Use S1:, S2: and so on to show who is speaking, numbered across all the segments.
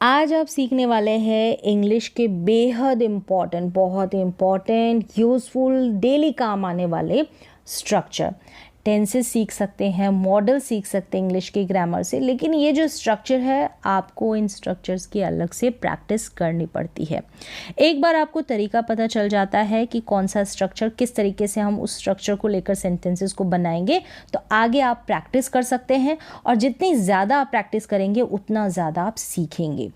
S1: आज आप सीखने वाले हैं इंग्लिश के बेहद इम्पॉर्टेंट, बहुत इम्पॉर्टेंट, यूज़फुल, डेली काम आने वाले स्ट्रक्चर। टेंसेस सीख सकते हैं, मॉडल सीख सकते हैं इंग्लिश की ग्रामर से, लेकिन ये जो स्ट्रक्चर है आपको इन स्ट्रक्चर्स की अलग से प्रैक्टिस करनी पड़ती है। एक बार आपको तरीका पता चल जाता है कि कौन सा स्ट्रक्चर, किस तरीके से हम उस स्ट्रक्चर को लेकर सेंटेंसेस को बनाएंगे, तो आगे आप प्रैक्टिस कर सकते हैं और जितनी ज़्यादा आप प्रैक्टिस करेंगे उतना ज़्यादा आप सीखेंगे।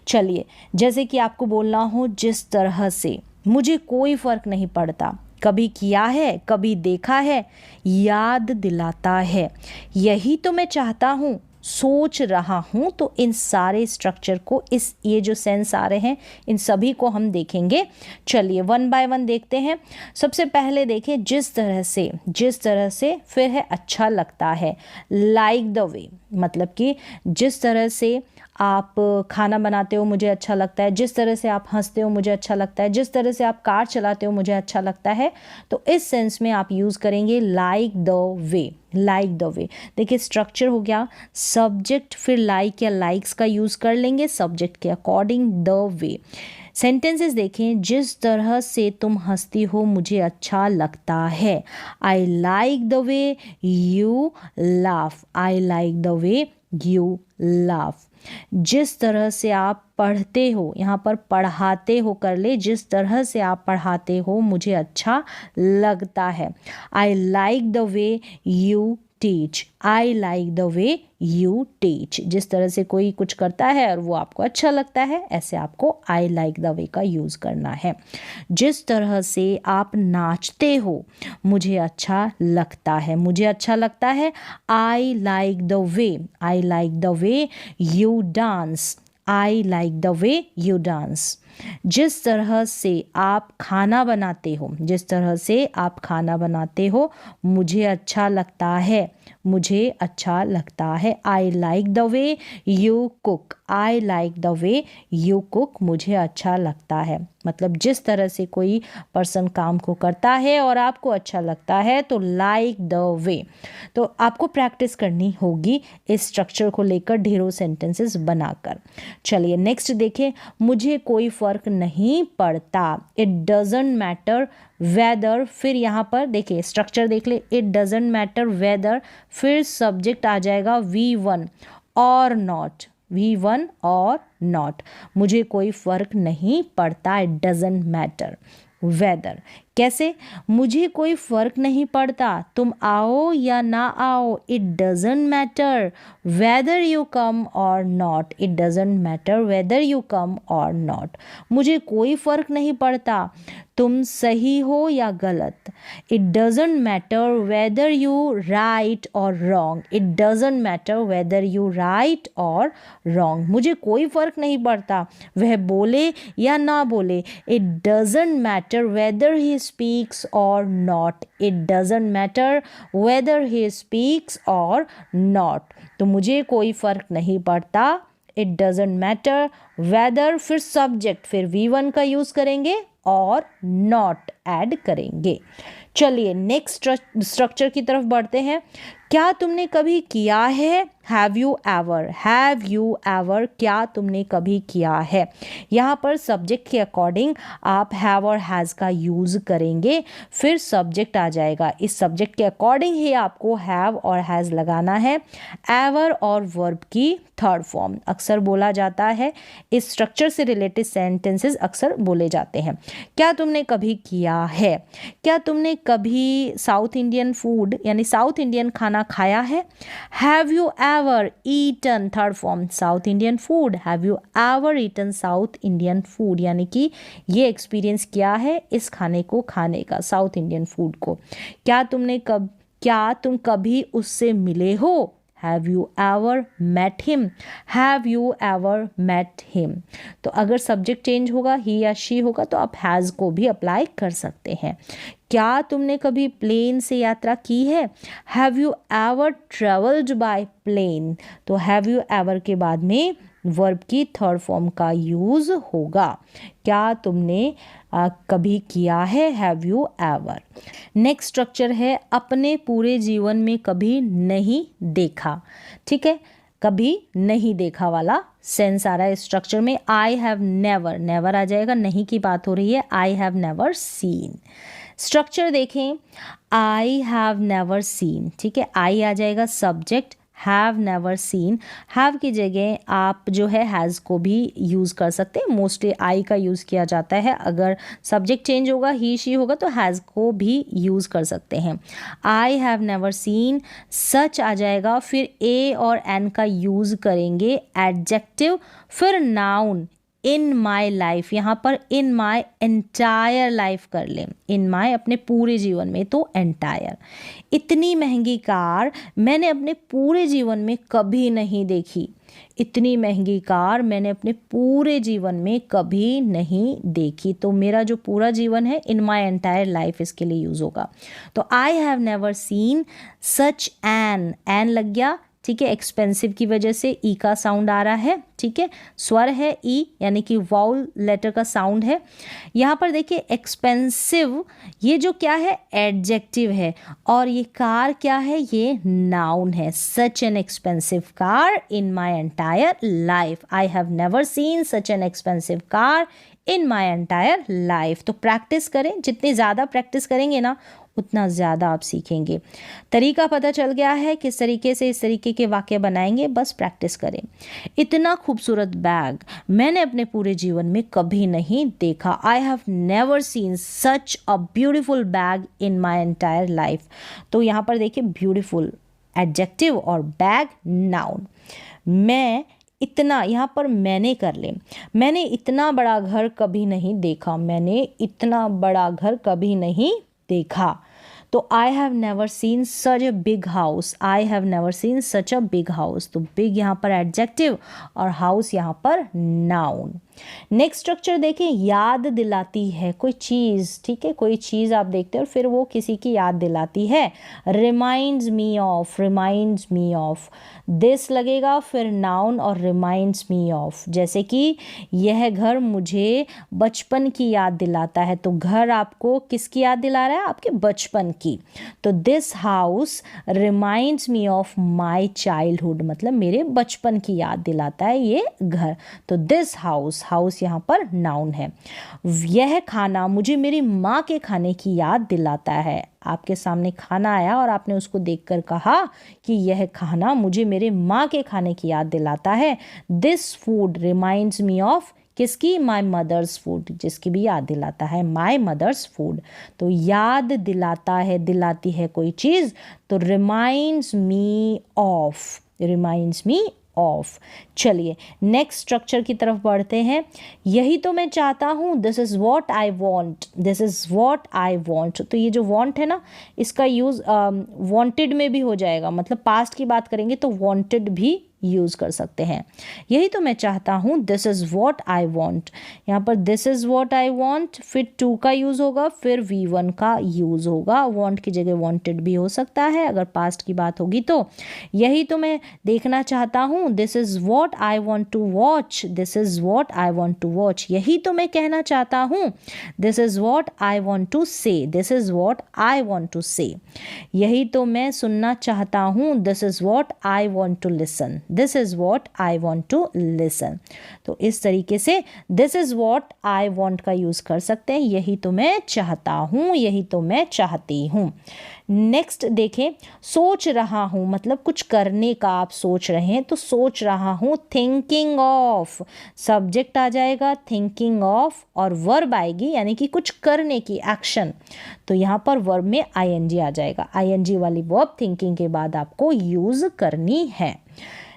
S1: चलिए, जैसे कि आपको बोलना हो, जिस तरह से मुझे कोई फ़र्क नहीं पड़ता, कभी किया है, कभी देखा है, याद दिलाता है, यही तो मैं चाहता हूँ, सोच रहा हूँ। तो इन सारे स्ट्रक्चर को, ये जो सेंस आ रहे हैं, इन सभी को हम देखेंगे। चलिए वन बाय वन देखते हैं। सबसे पहले देखें जिस तरह से, फिर है अच्छा लगता है, लाइक द वे, मतलब कि जिस तरह से आप खाना बनाते हो मुझे अच्छा लगता है, जिस तरह से आप हंसते हो मुझे अच्छा लगता है, जिस तरह से आप कार चलाते हो मुझे अच्छा लगता है। तो इस सेंस में आप यूज़ करेंगे like the way. Like the way, देखिए स्ट्रक्चर हो गया, सब्जेक्ट फिर लाइक या लाइक्स का यूज़ कर लेंगे सब्जेक्ट के अकॉर्डिंग, द वे। सेंटेंसेस देखें, जिस तरह से तुम हंसती हो मुझे अच्छा लगता है, I like the way you laugh, I like the way you laugh. जिस तरह से आप पढ़ते हो, यहाँ पर पढ़ाते हो कर ले, जिस तरह से आप पढ़ाते हो मुझे अच्छा लगता है, I like the way you teach, I like the way you teach. जिस तरह से कोई कुछ करता है और वो आपको अच्छा लगता है, ऐसे आपको आई लाइक द वे का यूज़ करना है। जिस तरह से आप नाचते हो मुझे अच्छा लगता है, मुझे अच्छा लगता है, I like the way, I like the way you dance, I like the way you dance. जिस तरह से आप खाना बनाते हो, जिस तरह से आप खाना बनाते हो मुझे अच्छा लगता है, मुझे अच्छा लगता है, I like the way you cook, I like the way you cook, मुझे अच्छा लगता है। मतलब जिस तरह से कोई पर्सन काम को करता है और आपको अच्छा लगता है, तो लाइक द वे। तो आपको प्रैक्टिस करनी होगी इस स्ट्रक्चर को लेकर ढेरों सेंटेंसेस बनाकर। चलिए नेक्स्ट देखें, मुझे कोई फ़र्क नहीं पड़ता, इट डजेंट मैटर वेदर, फिर यहाँ पर देखिए स्ट्रक्चर देख ले, इट डजेंट मैटर वेदर, फिर सब्जेक्ट आ जाएगा V1 और नॉट, V1 और नॉट। मुझे कोई फ़र्क नहीं पड़ता, इट डजेंट मैटर वेदर। कैसे? मुझे कोई फ़र्क नहीं पड़ता तुम आओ या ना आओ, it doesn't matter whether you come or not, it doesn't matter whether you come or not. मुझे कोई फ़र्क नहीं पड़ता तुम सही हो या गलत, it doesn't matter whether you right or wrong, it doesn't matter whether you right or wrong. मुझे कोई फ़र्क नहीं पड़ता वह बोले या ना बोले, it doesn't matter weather he speaks or not, it doesn't matter whether he speaks or not। तो मुझे कोई फ़र्क नहीं पड़ता, it doesn't matter whether, फिर सब्जेक्ट, फिर V1 का यूज़ करेंगे और not ऐड करेंगे। चलिए नेक्स्ट स्ट्रक्चर की तरफ बढ़ते हैं। क्या तुमने कभी किया है, have you ever, have you ever, क्या तुमने कभी किया है। यहाँ पर सब्जेक्ट के अकॉर्डिंग आप हैव और हैज़ का यूज़ करेंगे, फिर सब्जेक्ट आ जाएगा, इस सब्जेक्ट के अकॉर्डिंग ही आपको हैव और हैज़ लगाना है। एवर और वर्ब की थर्ड फॉर्म अक्सर बोला जाता है, इस स्ट्रक्चर से रिलेटेड सेंटेंसेस अक्सर बोले जाते हैं। क्या तुमने कभी किया है, क्या तुमने कभी साउथ इंडियन फूड यानी साउथ इंडियन खाना खाया है। Have you ever eaten, third form south Indian food, have you ever eaten south Indian food, यानी कि ये एक्सपीरियंस किया है इस खाने को खाने का, साउथ इंडियन फूड को। क्या तुम कभी उससे मिले हो, have you ever met him, have you ever met him. तो अगर सब्जेक्ट चेंज होगा, ही या शी होगा, तो आप हैज़ को भी अप्लाई कर सकते हैं। क्या तुमने कभी प्लेन से यात्रा की है, have you ever travelled by plane. तो हैव यू एवर के बाद में वर्ब की थर्ड फॉर्म का यूज़ होगा। क्या तुमने कभी किया है, have you ever. Next structure है अपने पूरे जीवन में कभी नहीं देखा, ठीक है, कभी नहीं देखा वाला सेंस आ रहा है स्ट्रक्चर में। आई हैव नेवर, नेवर आ जाएगा, नहीं की बात हो रही है, I have never seen. Structure देखें, आई हैव नेवर सीन, ठीक है, आई आ जाएगा subject, have never seen, have की जगह आप जो है हैज़ को भी यूज़ कर सकते हैं, मोस्टली आई का यूज़ किया जाता है, अगर सब्जेक्ट चेंज होगा ही शी होगा तो हैज़ को भी यूज़ कर सकते हैं। आई हैव नेवर सीन, सच आ जाएगा, फिर ए और एन का यूज़ करेंगे, एडजेक्टिव, फिर नाउन, इन माई लाइफ, यहाँ पर इन माई एंटायर लाइफ कर लें, इन माई अपने पूरे जीवन में, तो एंटायर। इतनी महंगी कार मैंने अपने पूरे जीवन में कभी नहीं देखी, इतनी महंगी कार मैंने अपने पूरे जीवन में कभी नहीं देखी, तो मेरा जो पूरा जीवन है इन माई एंटायर लाइफ इसके लिए यूज़ होगा। तो I have never seen such an लग गया, ठीक है, एक्सपेंसिव की वजह से ई का साउंड आ रहा है, ठीक है, स्वर है ई यानी कि वाउल लेटर का साउंड है। यहाँ पर देखिए एक्सपेंसिव, ये जो क्या है एडजेक्टिव है, और ये कार क्या है, ये नाउन है। Such an expensive car in my entire life, I have never seen such an expensive car in my entire life. तो प्रैक्टिस करें, जितनी ज़्यादा प्रैक्टिस करेंगे ना उतना ज़्यादा आप सीखेंगे। तरीका पता चल गया है किस तरीके से इस तरीके के वाक्य बनाएंगे, बस प्रैक्टिस करें। इतना खूबसूरत बैग मैंने अपने पूरे जीवन में कभी नहीं देखा, I have never seen such a beautiful bag in my entire life. तो यहाँ पर देखिए ब्यूटिफुल एडजेक्टिव और बैग नाउन। मैं इतना, यहाँ पर मैंने कर ले, मैंने इतना बड़ा घर कभी नहीं देखा, मैंने इतना बड़ा घर कभी नहीं देखा। तो I have never seen such a big house, I have never seen such a big house. तो बिग यहाँ पर एडजेक्टिव और हाउस यहाँ पर नाउन। नेक्स्ट स्ट्रक्चर देखें, याद दिलाती है कोई चीज़, ठीक है, कोई चीज़ आप देखते हो और फिर वो किसी की याद दिलाती है। Reminds me of, reminds me of, this लगेगा फिर नाउन और रिमाइंड्स मी ऑफ। जैसे कि यह घर मुझे बचपन की याद दिलाता है, तो घर आपको किसकी याद दिला रहा है, आपके बचपन की। तो this house reminds me of my childhood, मतलब मेरे बचपन की याद दिलाता है ये घर। तो दिस हाउस, हाउस यहाँ पर नाउन है। यह खाना मुझे मेरी माँ के खाने की याद दिलाता है, आपके सामने खाना आया और आपने उसको देखकर कहा कि यह खाना मुझे मेरे माँ के खाने की याद दिलाता है। This food reminds me of किसकी, माई मदर्स फूड, जिसकी भी याद दिलाता है माई मदर्स फूड। तो याद दिलाता है, दिलाती है कोई चीज़, तो reminds me of, reminds me of. चलिए नेक्स्ट स्ट्रक्चर की तरफ बढ़ते हैं। यही तो मैं चाहता हूँ, this is what I want, this is what I want. तो ये जो वॉन्ट है ना, इसका यूज़ वॉन्टेड में भी हो जाएगा, मतलब पास्ट की बात करेंगे तो वॉन्टेड भी यूज़ कर सकते हैं। यही तो मैं चाहता हूँ, this is what I want. यहाँ पर this is what I want, फिर टू का यूज़ होगा, फिर V1 का यूज़ होगा। वॉन्ट की जगह वॉन्टेड भी हो सकता है अगर पास्ट की बात होगी तो। यही तो मैं देखना चाहता हूँ, this is what I want to watch, this is what I want to watch. यही तो मैं कहना चाहता हूँ, this is what I want to say, this is what I want to say. यही तो मैं सुनना चाहता हूँ, this is what I want to listen, this is what I want to listen. तो इस तरीके से this is what I want का यूज़ कर सकते हैं। यही तो मैं चाहता हूँ, यही तो मैं चाहती हूँ। नेक्स्ट देखें, सोच रहा हूँ, मतलब कुछ करने का आप सोच रहे हैं, तो सोच रहा हूँ, थिंकिंग ऑफ, सब्जेक्ट आ जाएगा थिंकिंग ऑफ और वर्ब आएगी यानी कि कुछ करने की, एक्शन। तो यहाँ पर वर्ब में ING आ जाएगा, ING वाली वर्ब थिंकिंग के बाद आपको यूज़ करनी है।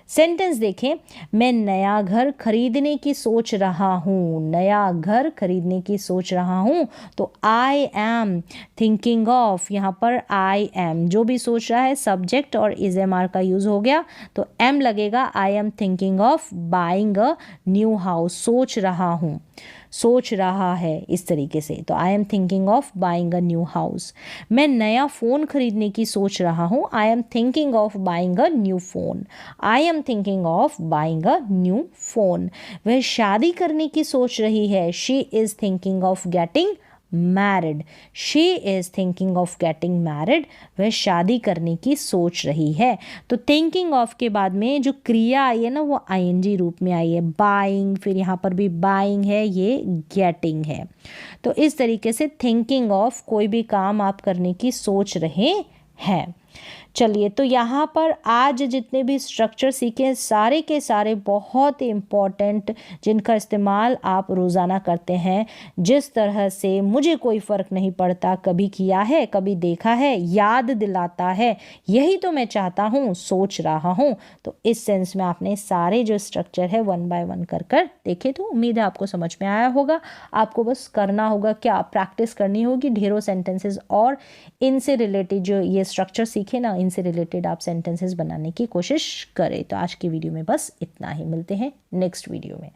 S1: सेंटेंस देखें, मैं नया घर खरीदने की सोच रहा हूँ, नया घर खरीदने की सोच रहा हूँ। तो आई एम थिंकिंग ऑफ, यहाँ पर आई एम जो भी सोच रहा है सब्जेक्ट और इज MR का यूज़ हो गया तो एम लगेगा। I am thinking of buying a new house, सोच रहा हूँ, सोच रहा है इस तरीके से। तो I am thinking of buying a new house. मैं नया फ़ोन खरीदने की सोच रहा हूँ, I am thinking of buying a new phone, I am thinking of buying a new phone. वह शादी करने की सोच रही है, she is thinking of getting married, she is thinking of getting married, वह शादी करने की सोच रही है। तो थिंकिंग ऑफ के बाद में जो क्रिया आई है ना वो आईएनजी रूप में आई है, बाइंग, फिर यहाँ पर भी बाइंग है, ये गेटिंग है। तो इस तरीके से थिंकिंग ऑफ कोई भी काम आप करने की सोच रहे हैं। चलिए, तो यहाँ पर आज जितने भी स्ट्रक्चर सीखे सारे के सारे बहुत ही इम्पॉर्टेंट, जिनका इस्तेमाल आप रोज़ाना करते हैं। जिस तरह से मुझे कोई फ़र्क नहीं पड़ता, कभी किया है कभी देखा है, याद दिलाता है, यही तो मैं चाहता हूँ, सोच रहा हूँ। तो इस सेंस में आपने सारे जो स्ट्रक्चर है 1 बाय 1 कर कर देखे। तो उम्मीद है आपको समझ में आया होगा। आपको बस करना होगा क्या, प्रैक्टिस करनी होगी ढेरों सेंटेंसेस, और इनसे रिलेटेड जो ये स्ट्रक्चर सीखे ना, इनसे रिलेटेड आप सेंटेंसेस बनाने की कोशिश करें। तो आज की वीडियो में बस इतना ही, मिलते हैं नेक्स्ट वीडियो में।